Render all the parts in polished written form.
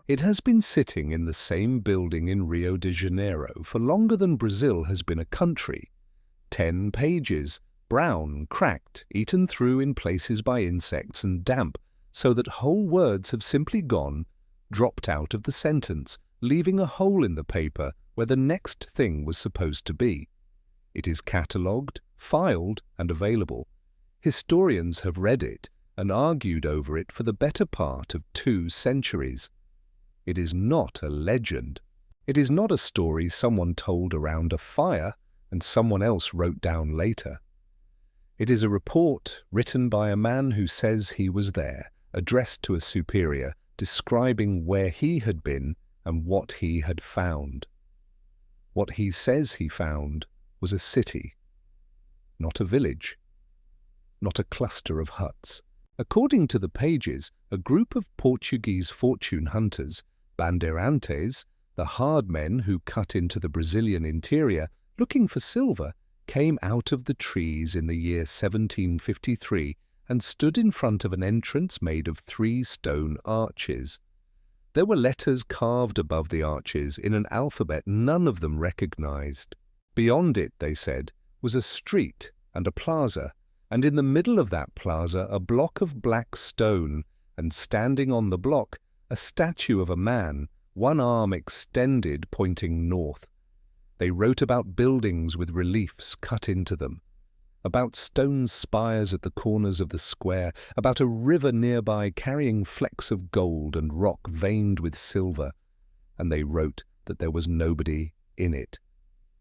It has been sitting in the same building in Rio de Janeiro for longer than Brazil has been a country. 10 pages, brown, cracked, eaten through in places by insects and damp, so that whole words have simply gone, dropped out of the sentence, leaving a hole in the paper where the next thing was supposed to be. It is catalogued, filed, and available. Historians have read it and argued over it for the better part of 2 centuries. It is not a legend. It is not a story someone told around a fire and someone else wrote down later. It is a report written by a man who says he was there, addressed to a superior, describing where he had been and what he had found. What he says he found was a city, not a village, not a cluster of huts. According to the pages, a group of Portuguese fortune hunters, Bandeirantes, the hard men who cut into the Brazilian interior looking for silver, came out of the trees in the year 1753 and stood in front of an entrance made of 3 stone arches. There were letters carved above the arches in an alphabet none of them recognized. Beyond it, they said, was a street and a plaza, and in the middle of that plaza a block of black stone, and standing on the block a statue of a man, one arm extended pointing north. They wrote about buildings with reliefs cut into them, about stone spires at the corners of the square, about a river nearby carrying flecks of gold and rock veined with silver, and they wrote that there was nobody in it,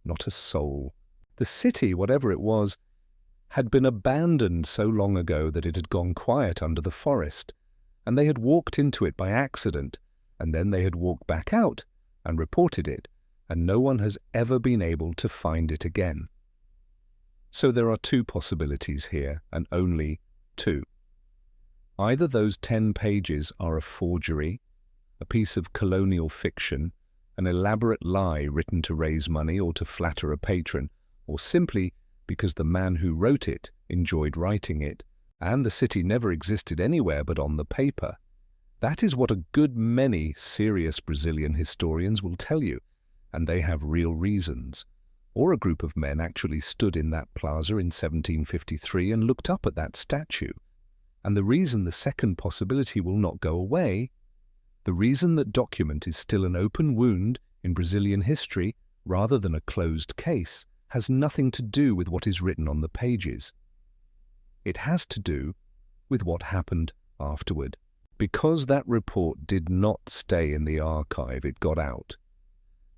not a soul. The city, whatever it was, had been abandoned so long ago that it had gone quiet under the forest, and they had walked into it by accident, and then they had walked back out and reported it, and no one has ever been able to find it again. So there are 2 possibilities here, and only 2. Either those 10 pages are a forgery, a piece of colonial fiction, an elaborate lie written to raise money or to flatter a patron, or simply because the man who wrote it enjoyed writing it, and the city never existed anywhere but on the paper. That is what a good many serious Brazilian historians will tell you, and they have real reasons. Or a group of men actually stood in that plaza in 1753 and looked up at that statue. And the reason the second possibility will not go away, the reason that document is still an open wound in Brazilian history rather than a closed case, has nothing to do with what is written on the pages. It has to do with what happened afterward. Because that report did not stay in the archive, it got out.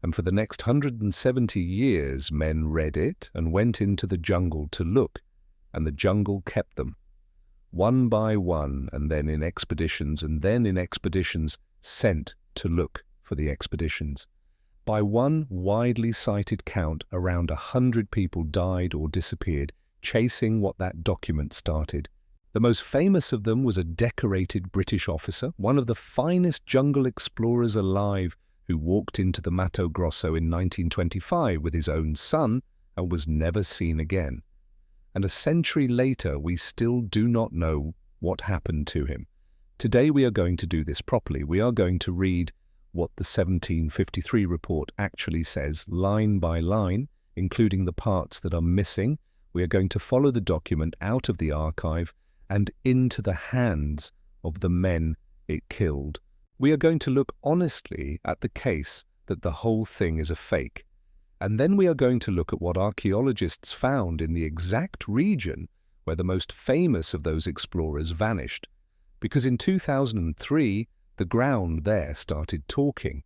And for the next 170 years, men read it and went into the jungle to look, and the jungle kept them. One by one, and then in expeditions, sent to look for the expeditions. By one widely cited count, around 100 people died or disappeared, chasing what that document started. The most famous of them was a decorated British officer, one of the finest jungle explorers alive, who walked into the Mato Grosso in 1925 with his own son and was never seen again. And a century later, we still do not know what happened to him. Today we are going to do this properly. We are going to read what the 1753 report actually says, line by line, including the parts that are missing. We are going to follow the document out of the archive and into the hands of the men it killed. We are going to look honestly at the case that the whole thing is a fake. And then we are going to look at what archaeologists found in the exact region where the most famous of those explorers vanished. Because in 2003, the ground there started talking.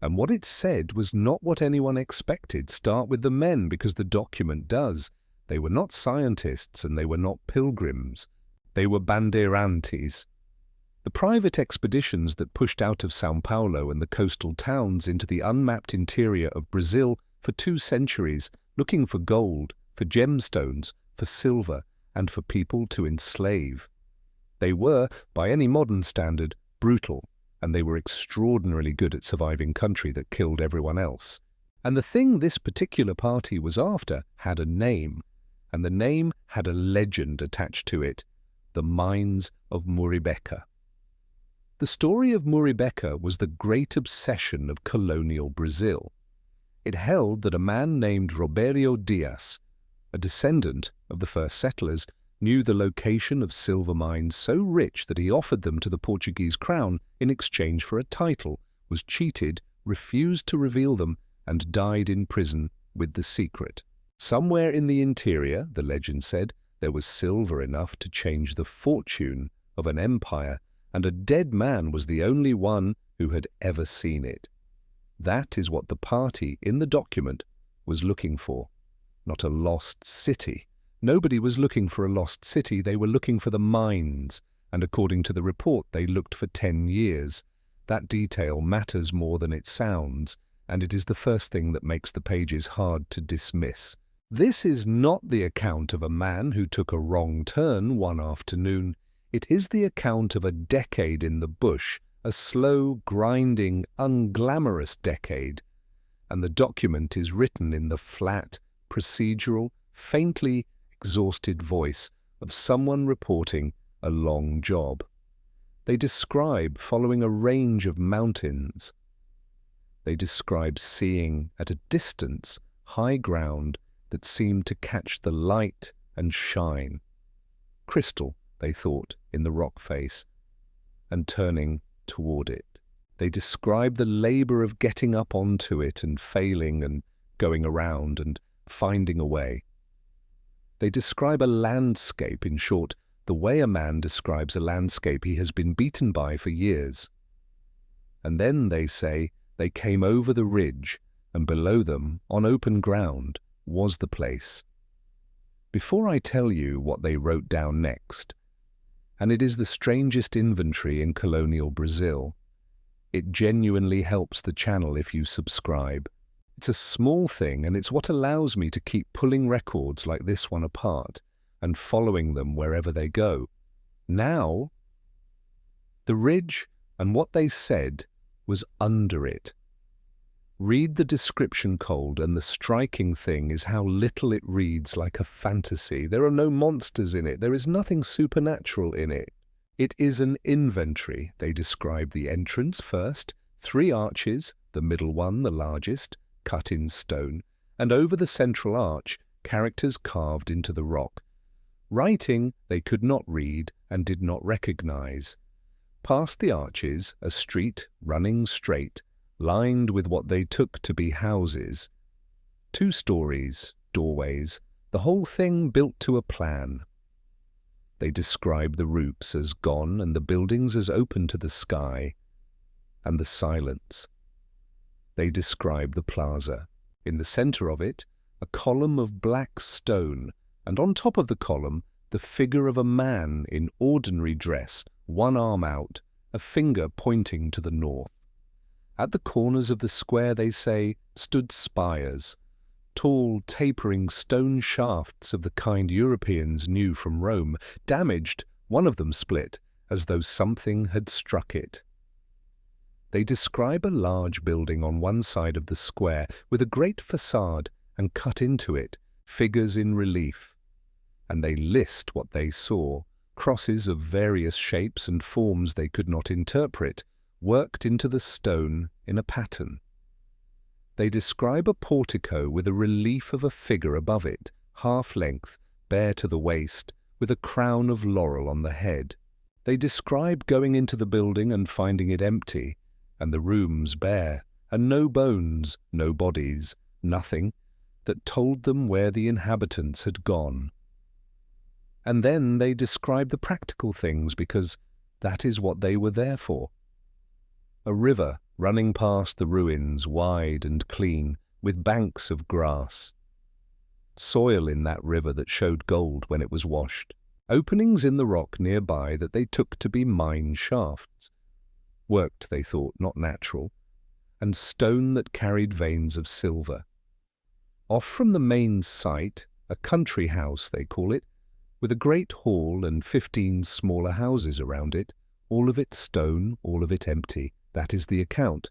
And what it said was not what anyone expected. Start with the men, because the document does. They were not scientists and they were not pilgrims. They were Bandeirantes. The private expeditions that pushed out of São Paulo and the coastal towns into the unmapped interior of Brazil for 2 centuries, looking for gold, for gemstones, for silver, and for people to enslave. They were, by any modern standard, brutal, and they were extraordinarily good at surviving country that killed everyone else. And the thing this particular party was after had a name, and the name had a legend attached to it, the Mines of Muribeca. The story of Muribeca was the great obsession of colonial Brazil. It held that a man named Roberto Dias, a descendant of the first settlers, knew the location of silver mines so rich that he offered them to the Portuguese crown in exchange for a title, was cheated, refused to reveal them, and died in prison with the secret. Somewhere in the interior, the legend said, there was silver enough to change the fortune of an empire, and a dead man was the only one who had ever seen it. That is what the party in the document was looking for, not a lost city. Nobody was looking for a lost city, they were looking for the mines, and according to the report they looked for 10 years. That detail matters more than it sounds, and it is the first thing that makes the pages hard to dismiss. This is not the account of a man who took a wrong turn one afternoon. It is the account of a decade in the bush, a slow, grinding, unglamorous decade. And the document is written in the flat, procedural, faintly exhausted voice of someone reporting a long job. They describe following a range of mountains. They describe seeing at a distance high ground that seemed to catch the light and shine. Crystal, they thought, in the rock face, and turning toward it. They describe the labor of getting up onto it and failing and going around and finding a way. They describe a landscape, in short, the way a man describes a landscape he has been beaten by for years. And then, they say, they came over the ridge, and below them, on open ground, was the place. Before I tell you what they wrote down next, and it is the strangest inventory in colonial Brazil, it genuinely helps the channel if you subscribe. It's a small thing, and it's what allows me to keep pulling records like this one apart and following them wherever they go. Now, the ridge and what they said was under it. Read the description cold, and the striking thing is how little it reads like a fantasy. There are no monsters in it. There is nothing supernatural in it. It is an inventory. They describe the entrance first, 3 arches, the middle one the largest, cut in stone, and over the central arch, characters carved into the rock. Writing they could not read and did not recognize. Past the arches, a street running straight, lined with what they took to be houses. 2 stories, doorways, the whole thing built to a plan. They describe the roofs as gone and the buildings as open to the sky, and the silence. They describe the plaza. In the center of it, a column of black stone, and on top of the column, the figure of a man in ordinary dress, one arm out, a finger pointing to the north. At the corners of the square, they say, stood spires, tall, tapering stone shafts of the kind Europeans knew from Rome. Damaged, one of them split, as though something had struck it. They describe a large building on one side of the square with a great facade, and cut into it, figures in relief. And they list what they saw, crosses of various shapes and forms they could not interpret, worked into the stone in a pattern. They describe a portico with a relief of a figure above it, half-length, bare to the waist, with a crown of laurel on the head. They describe going into the building and finding it empty, and the rooms bare, and no bones, no bodies, nothing that told them where the inhabitants had gone. And then they describe the practical things, because that is what they were there for. A river running past the ruins, wide and clean, with banks of grass. Soil in that river that showed gold when it was washed. Openings in the rock nearby that they took to be mine shafts. Worked, they thought, not natural. And stone that carried veins of silver. Off from the main site, a country house, they call it, with a great hall and 15 smaller houses around it, all of it stone, all of it empty. That is the account.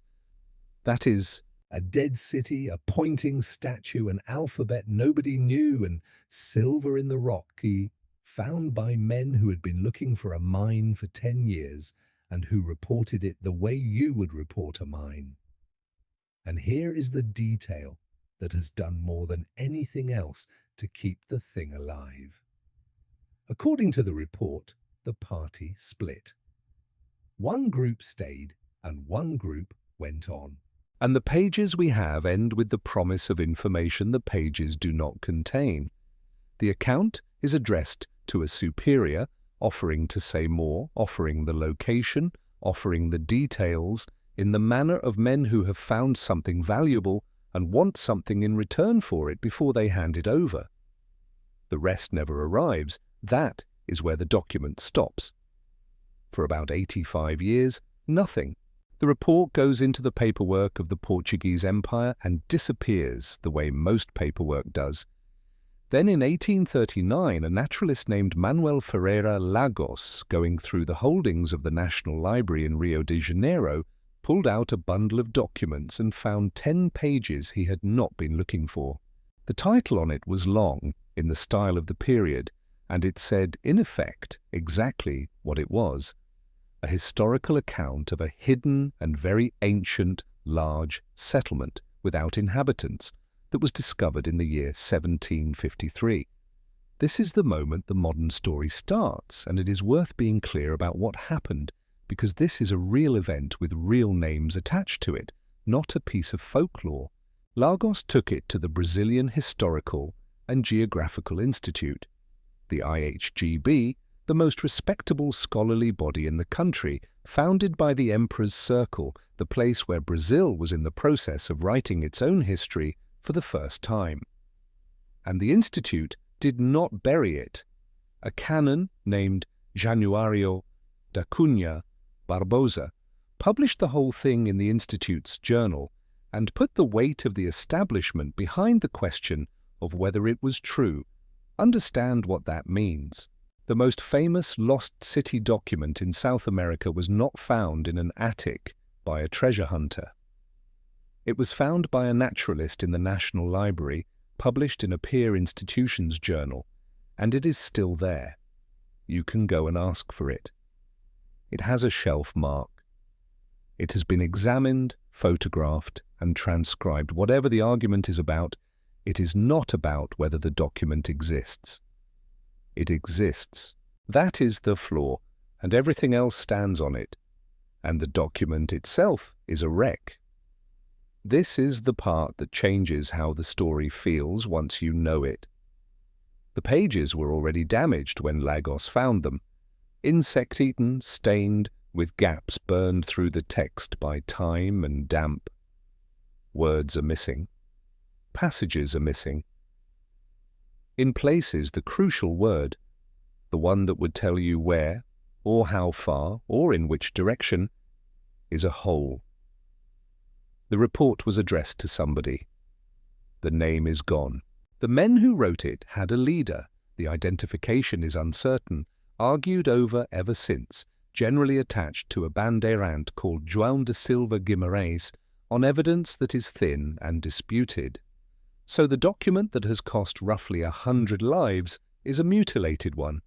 That is a dead city, a pointing statue, an alphabet nobody knew, and silver in the rock, found by men who had been looking for a mine for 10 years, and who reported it the way you would report a mine. And here is the detail that has done more than anything else to keep the thing alive. According to the report, the party split. One group stayed and one group went on. And the pages we have end with the promise of information the pages do not contain. The account is addressed to a superior, offering to say more, offering the location, offering the details, in the manner of men who have found something valuable and want something in return for it before they hand it over. The rest never arrives. That is where the document stops. For about 85 years, nothing. The report goes into the paperwork of the Portuguese Empire and disappears the way most paperwork does. Then in 1839, a naturalist named Manuel Ferreira Lagos, going through the holdings of the National Library in Rio de Janeiro, pulled out a bundle of documents and found 10 pages he had not been looking for. The title on it was long, in the style of the period, and it said, in effect, exactly what it was: a historical account of a hidden and very ancient, large settlement without inhabitants that was discovered in the year 1753. This is the moment the modern story starts, and it is worth being clear about what happened, because this is a real event with real names attached to it, not a piece of folklore. Lagos took it to the Brazilian Historical and Geographical Institute, the IHGB, the most respectable scholarly body in the country, founded by the Emperor's Circle, the place where Brazil was in the process of writing its own history for the first time. And the Institute did not bury it. A canon named Januário da Cunha Barbosa published the whole thing in the Institute's journal and put the weight of the establishment behind the question of whether it was true. Understand what that means. The most famous lost city document in South America was not found in an attic by a treasure hunter. It was found by a naturalist in the National Library, published in a peer institution's journal, and it is still there. You can go and ask for it. It has a shelf mark. It has been examined, photographed, and transcribed. Whatever the argument is about, it is not about whether the document exists. It exists. That is the flaw, and everything else stands on it. And the document itself is a wreck. This is the part that changes how the story feels once you know it. The pages were already damaged when Lagos found them, insect-eaten, stained, with gaps burned through the text by time and damp. Words are missing. Passages are missing. In places, the crucial word, the one that would tell you where, or how far, or in which direction, is a hole. The report was addressed to somebody. The name is gone. The men who wrote it had a leader. The identification is uncertain, argued over ever since, generally attached to a Bandeirante called João de Silva Guimarães, on evidence that is thin and disputed. So the document that has cost roughly 100 lives is a mutilated one.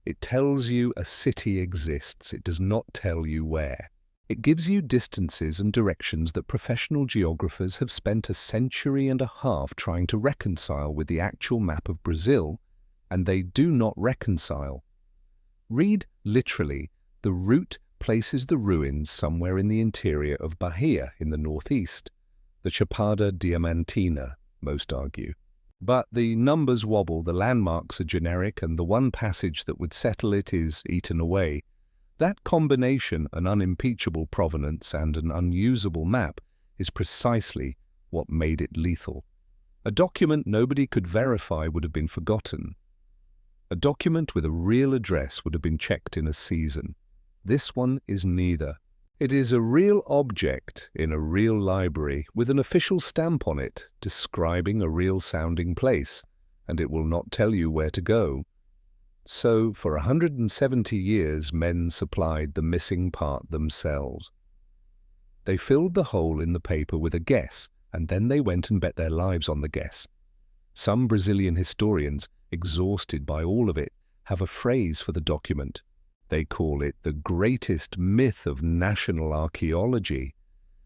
It tells you a city exists. It does not tell you where. It gives you distances and directions that professional geographers have spent a century and a half trying to reconcile with the actual map of Brazil, and they do not reconcile. Read literally, the route places the ruins somewhere in the interior of Bahia in the northeast, the Chapada Diamantina, most argue. But the numbers wobble, the landmarks are generic, and the one passage that would settle it is eaten away. That combination, an unimpeachable provenance and an unusable map, is precisely what made it lethal. A document nobody could verify would have been forgotten. A document with a real address would have been checked in a season. This one is neither. It is a real object in a real library with an official stamp on it describing a real-sounding place, and it will not tell you where to go. So, for 170 years, men supplied the missing part themselves. They filled the hole in the paper with a guess, and then they went and bet their lives on the guess. Some Brazilian historians, exhausted by all of it, have a phrase for the document: They call it the greatest myth of national archaeology.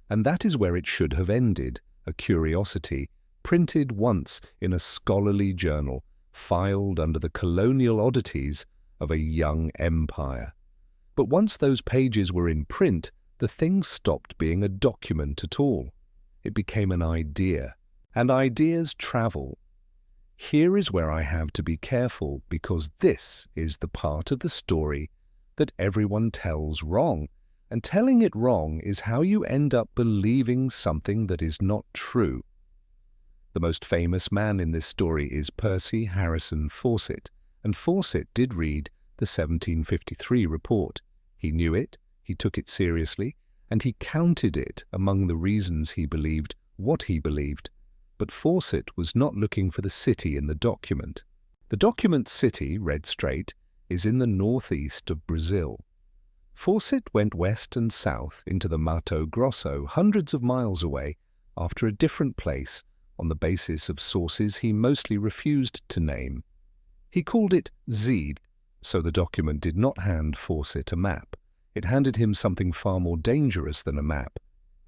And that is where it should have ended, a curiosity, printed once in a scholarly journal, filed under the colonial oddities of a young empire. But once those pages were in print, the thing stopped being a document at all. It became an idea, and ideas travel. Here is where I have to be careful, because this is the part of the story that everyone tells wrong, and telling it wrong is how you end up believing something that is not true. The most famous man in this story is Percy Harrison Fawcett, and Fawcett did read the 1753 report. He knew it, he took it seriously, and he counted it among the reasons he believed what he believed. But Fawcett was not looking for the city in the document. The document city, read straight, is in the northeast of Brazil. Fawcett went west and south into the Mato Grosso, hundreds of miles away, after a different place, on the basis of sources he mostly refused to name. He called it Z, so the document did not hand Fawcett a map. It handed him something far more dangerous than a map.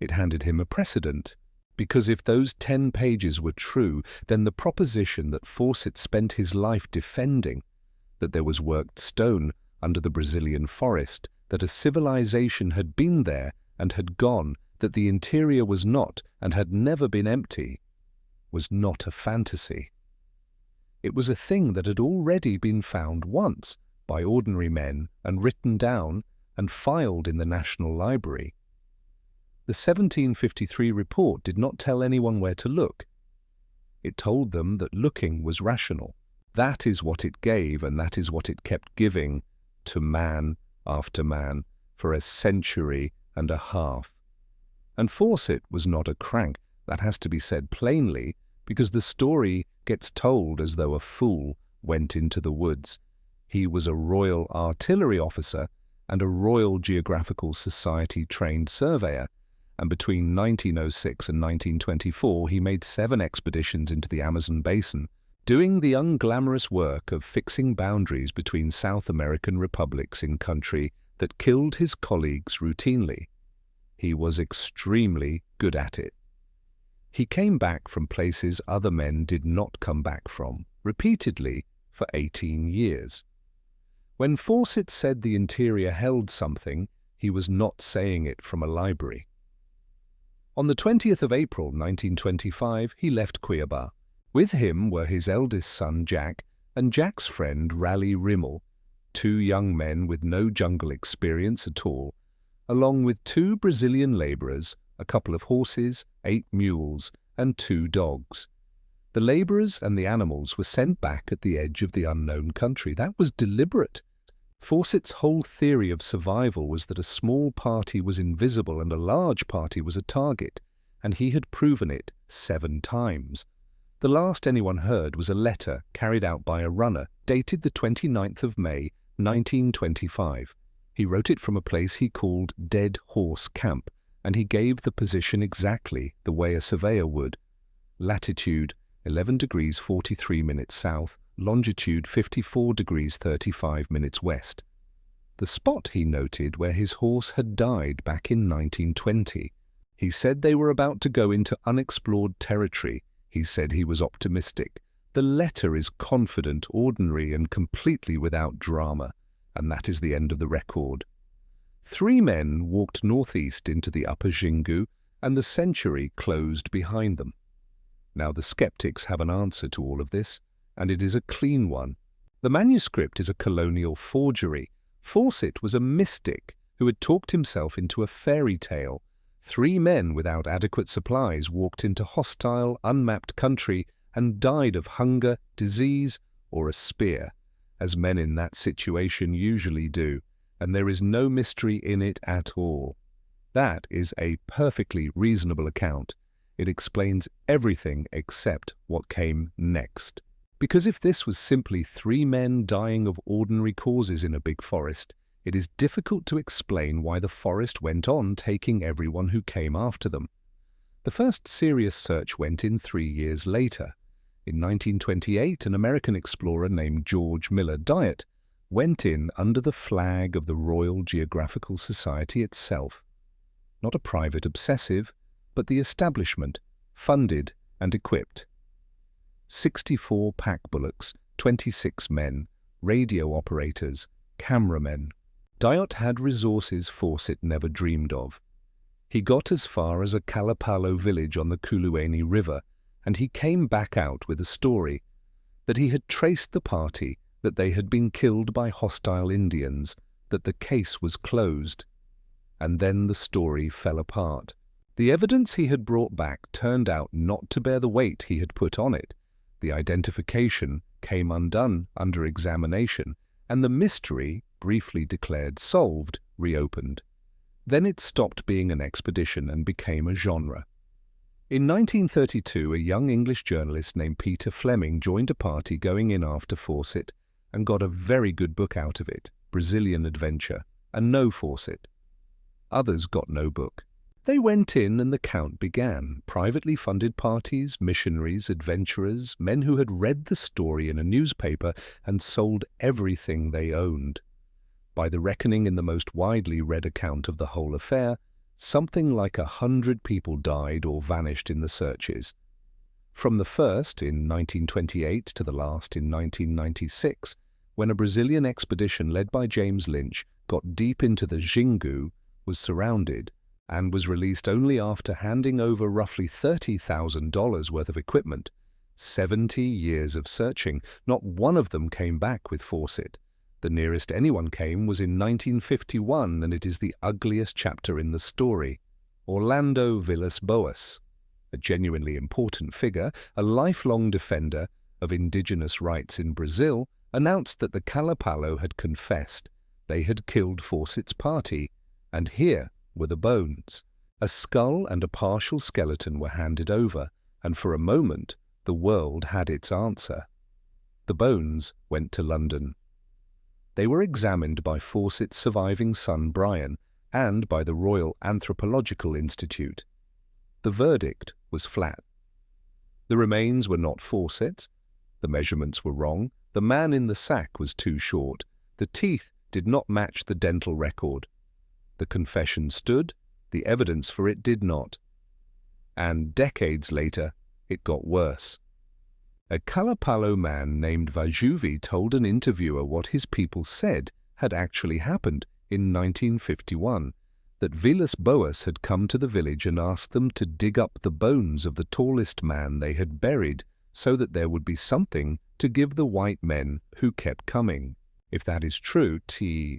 It handed him a precedent. Because if those 10 pages were true, then the proposition that Fawcett spent his life defending, that there was worked stone under the Brazilian forest, that a civilization had been there and had gone, that the interior was not and had never been empty, was not a fantasy. It was a thing that had already been found once by ordinary men and written down and filed in the National Library. The 1753 report did not tell anyone where to look. It told them that looking was rational. That is what it gave, and that is what it kept giving to man after man for a century and a half. And Fawcett was not a crank, that has to be said plainly, because the story gets told as though a fool went into the woods. He was a Royal Artillery officer and a Royal Geographical Society trained surveyor, and between 1906 and 1924 he made 7 expeditions into the Amazon basin, doing the unglamorous work of fixing boundaries between South American republics in country that killed his colleagues routinely. He was extremely good at it. He came back from places other men did not come back from, repeatedly, for 18 years. When Fawcett said the interior held something, he was not saying it from a library. On the 20th of April 1925, he left Cuiabá. With him were his eldest son Jack and Jack's friend Raleigh Rimmel, 2 young men with no jungle experience at all, along with 2 Brazilian labourers, a couple of horses, 8 mules, and 2 dogs. The labourers and the animals were sent back at the edge of the unknown country. That was deliberate. Fawcett's whole theory of survival was that a small party was invisible and a large party was a target, and he had proven it 7 times. The last anyone heard was a letter carried out by a runner, dated the 29th of May, 1925. He wrote it from a place he called Dead Horse Camp, and he gave the position exactly the way a surveyor would. Latitude 11 degrees 43 minutes south, longitude 54 degrees 35 minutes west. The spot he noted where his horse had died back in 1920. He said they were about to go into unexplored territory. He said he was optimistic. The letter is confident, ordinary, and completely without drama, and that is the end of the record. 3 men walked northeast into the upper Xingu, and the century closed behind them. Now the skeptics have an answer to all of this, and it is a clean one. The manuscript is a colonial forgery. Fawcett was a mystic who had talked himself into a fairy tale. 3 men without adequate supplies walked into hostile, unmapped country and died of hunger, disease, or a spear, as men in that situation usually do, and there is no mystery in it at all. That is a perfectly reasonable account. It explains everything except what came next. Because if this was simply 3 men dying of ordinary causes in a big forest, it is difficult to explain why the forest went on taking everyone who came after them. The first serious search went in 3 years later. In 1928, an American explorer named George Miller Dyott went in under the flag of the Royal Geographical Society itself. Not a private obsessive, but the establishment, funded and equipped. 64 pack bullocks, 26 men, radio operators, cameramen. Dyott had resources Fawcett never dreamed of. He got as far as a Kalapalo village on the Kulueni River, and he came back out with a story that he had traced the party, that they had been killed by hostile Indians, that the case was closed. And then the story fell apart. The evidence he had brought back turned out not to bear the weight he had put on it. The identification came undone under examination, and the mystery, briefly declared solved, reopened. Then it stopped being an expedition and became a genre. In 1932, a young English journalist named Peter Fleming joined a party going in after Fawcett and got a very good book out of it, Brazilian Adventure, and no Fawcett. Others got no book. They went in and the count began. Privately funded parties, missionaries, adventurers, men who had read the story in a newspaper and sold everything they owned. By the reckoning in the most widely read account of the whole affair, something like 100 people died or vanished in the searches. From the first in 1928 to the last in 1996, when a Brazilian expedition led by James Lynch got deep into the Xingu, was surrounded, and was released only after handing over roughly $30,000 worth of equipment. 70 years of searching, not one of them came back with Fawcett. The nearest anyone came was in 1951, and it is the ugliest chapter in the story. Orlando Villas Boas, a genuinely important figure, a lifelong defender of indigenous rights in Brazil, announced that the Kalapalo had confessed. They had killed Fawcett's party, and here were the bones. A skull and a partial skeleton were handed over, and for a moment the world had its answer. The bones went to London. They were examined by Fawcett's surviving son Brian and by the Royal Anthropological Institute. The verdict was flat. The remains were not Fawcett's, the measurements were wrong, the man in the sack was too short, the teeth did not match the dental record. The confession stood, the evidence for it did not. And decades later, it got worse. A Kalapalo man named Vajuvi told an interviewer what his people said had actually happened in 1951, that Villas Boas had come to the village and asked them to dig up the bones of the tallest man they had buried so that there would be something to give the white men who kept coming. If that is true,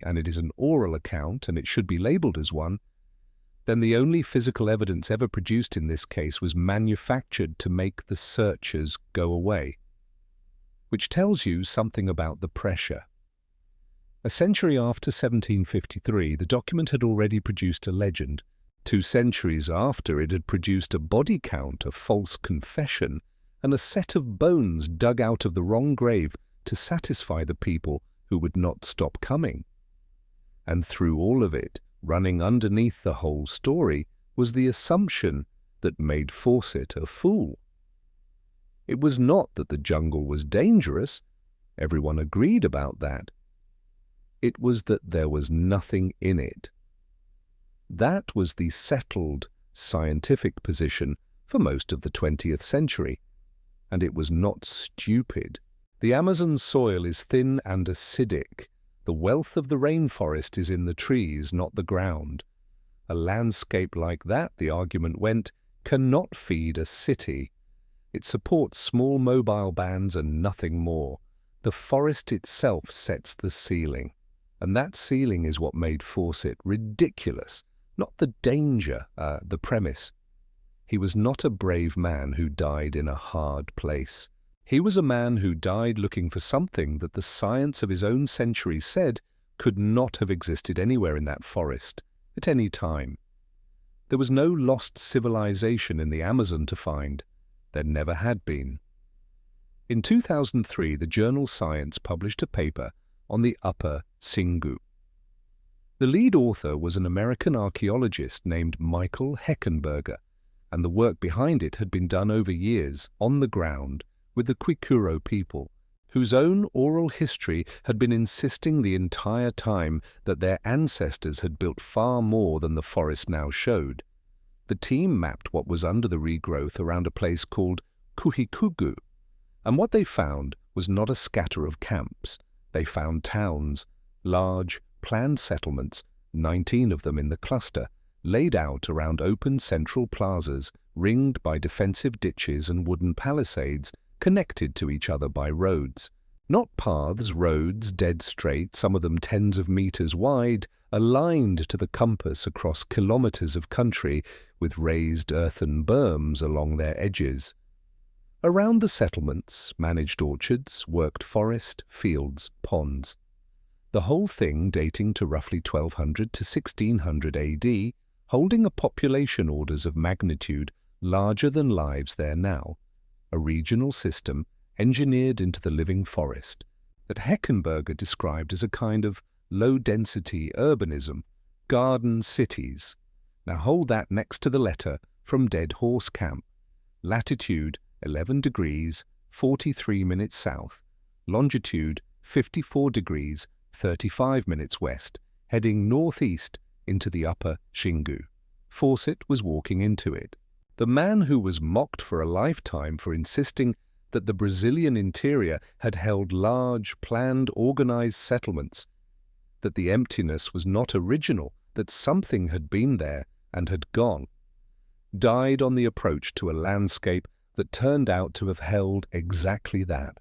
and it is an oral account and it should be labelled as one, then the only physical evidence ever produced in this case was manufactured to make the searchers go away, which tells you something about the pressure. A century after 1753, the document had already produced a legend. 2 centuries after, it had produced a body count, a false confession, and a set of bones dug out of the wrong grave to satisfy the people who would not stop coming. And through all of it, running underneath the whole story, was the assumption that made Fawcett a fool. It was not that the jungle was dangerous. Everyone agreed about that. It was that there was nothing in it. That was the settled scientific position for most of the 20th century, and it was not stupid. The Amazon soil is thin and acidic. The wealth of the rainforest is in the trees, not the ground. A landscape like that, the argument went, cannot feed a city. It supports small mobile bands and nothing more. The forest itself sets the ceiling. And that ceiling is what made Fawcett ridiculous, not the danger, the premise. He was not a brave man who died in a hard place. He was a man who died looking for something that the science of his own century said could not have existed anywhere in that forest, at any time. There was no lost civilization in the Amazon to find. There never had been. In 2003, the journal Science published a paper on the Upper Xingu. The lead author was an American archaeologist named Michael Heckenberger, and the work behind it had been done over years, on the ground, with the Kuhikugu people, whose own oral history had been insisting the entire time that their ancestors had built far more than the forest now showed. The team mapped what was under the regrowth around a place called Kuhikugu, and what they found was not a scatter of camps. They found towns, large, planned settlements, 19 of them in the cluster, laid out around open central plazas, ringed by defensive ditches and wooden palisades, connected to each other by roads. Not paths, roads, dead straight, some of them tens of meters wide, aligned to the compass across kilometers of country, with raised earthen berms along their edges. Around the settlements, managed orchards, worked forest, fields, ponds. The whole thing dating to roughly 1200 to 1600 AD, holding a population orders of magnitude larger than lives there now, a regional system engineered into the living forest that Heckenberger described as a kind of low-density urbanism, garden cities. Now hold that next to the letter from Dead Horse Camp. Latitude 11 degrees, 43 minutes south. Longitude 54 degrees, 35 minutes west, heading northeast into the upper Xingu. Fawcett was walking into it. The man who was mocked for a lifetime for insisting that the Brazilian interior had held large, planned, organized settlements, that the emptiness was not original, that something had been there and had gone, died on the approach to a landscape that turned out to have held exactly that,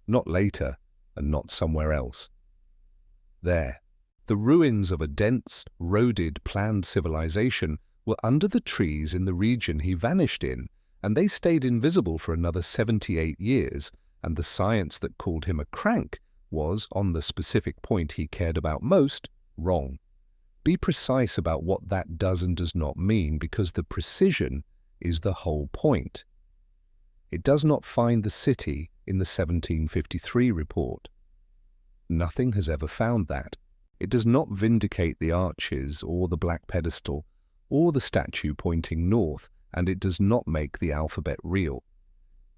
not later and not somewhere else. There, the ruins of a dense, roaded, planned civilization were under the trees in the region he vanished in, and they stayed invisible for another 78 years, and the science that called him a crank was, on the specific point he cared about most, wrong. Be precise about what that does and does not mean, because the precision is the whole point. It does not find the city in the 1753 report. Nothing has ever found that. It does not vindicate the arches or the black pedestal or the statue pointing north, and it does not make the alphabet real.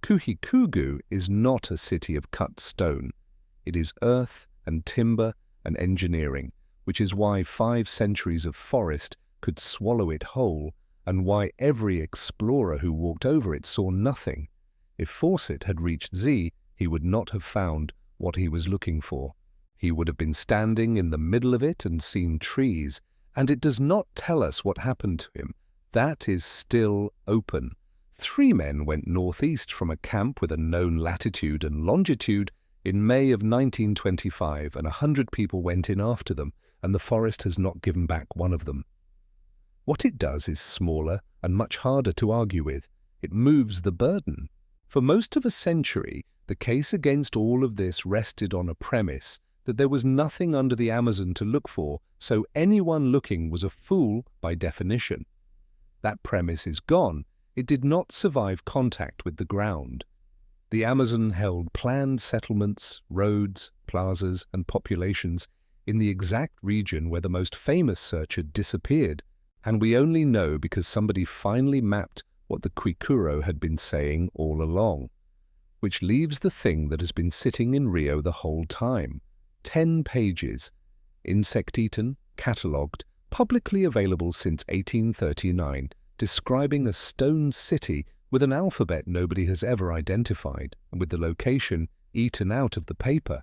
Kuhikugu is not a city of cut stone. It is earth and timber and engineering, which is why 5 centuries of forest could swallow it whole, and why every explorer who walked over it saw nothing. If Fawcett had reached Z, he would not have found what he was looking for. He would have been standing in the middle of it and seen trees, and it does not tell us what happened to him. That is still open. 3 men went northeast from a camp with a known latitude and longitude in May of 1925, and 100 people went in after them, and the forest has not given back one of them. What it does is smaller and much harder to argue with. It moves the burden. For most of a century, the case against all of this rested on a premise that there was nothing under the Amazon to look for, so anyone looking was a fool by definition. That premise is gone. It did not survive contact with the ground. The Amazon held planned settlements, roads, plazas, and populations in the exact region where the most famous searcher disappeared, and we only know because somebody finally mapped what the Kuhikugu had been saying all along, which leaves the thing that has been sitting in Rio the whole time. 10 pages, insect-eaten, catalogued, publicly available since 1839, describing a stone city with an alphabet nobody has ever identified, and with the location eaten out of the paper.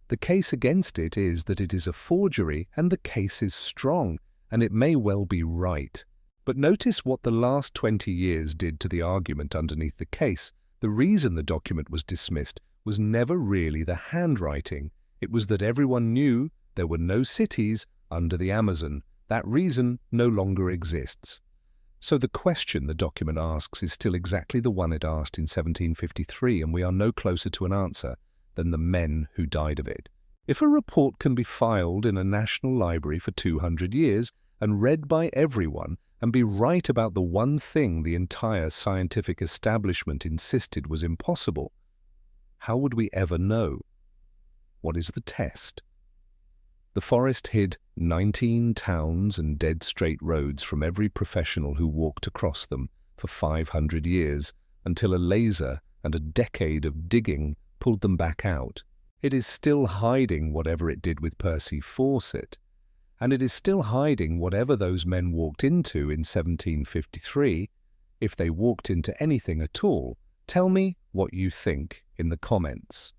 The case against it is that it is a forgery, and the case is strong, and it may well be right. But notice what the last 20 years did to the argument underneath the case. The reason the document was dismissed was never really the handwriting. It was that everyone knew there were no cities under the Amazon. That reason no longer exists. So the question the document asks is still exactly the one it asked in 1753, and we are no closer to an answer than the men who died of it. If a report can be filed in a national library for 200 years and read by everyone and be right about the one thing the entire scientific establishment insisted was impossible, how would we ever know? What is the test? The forest hid 19 towns and dead straight roads from every professional who walked across them for 500 years, until a laser and a decade of digging pulled them back out. It is still hiding whatever it did with Percy Fawcett, and it is still hiding whatever those men walked into in 1753, if they walked into anything at all. Tell me what you think in the comments.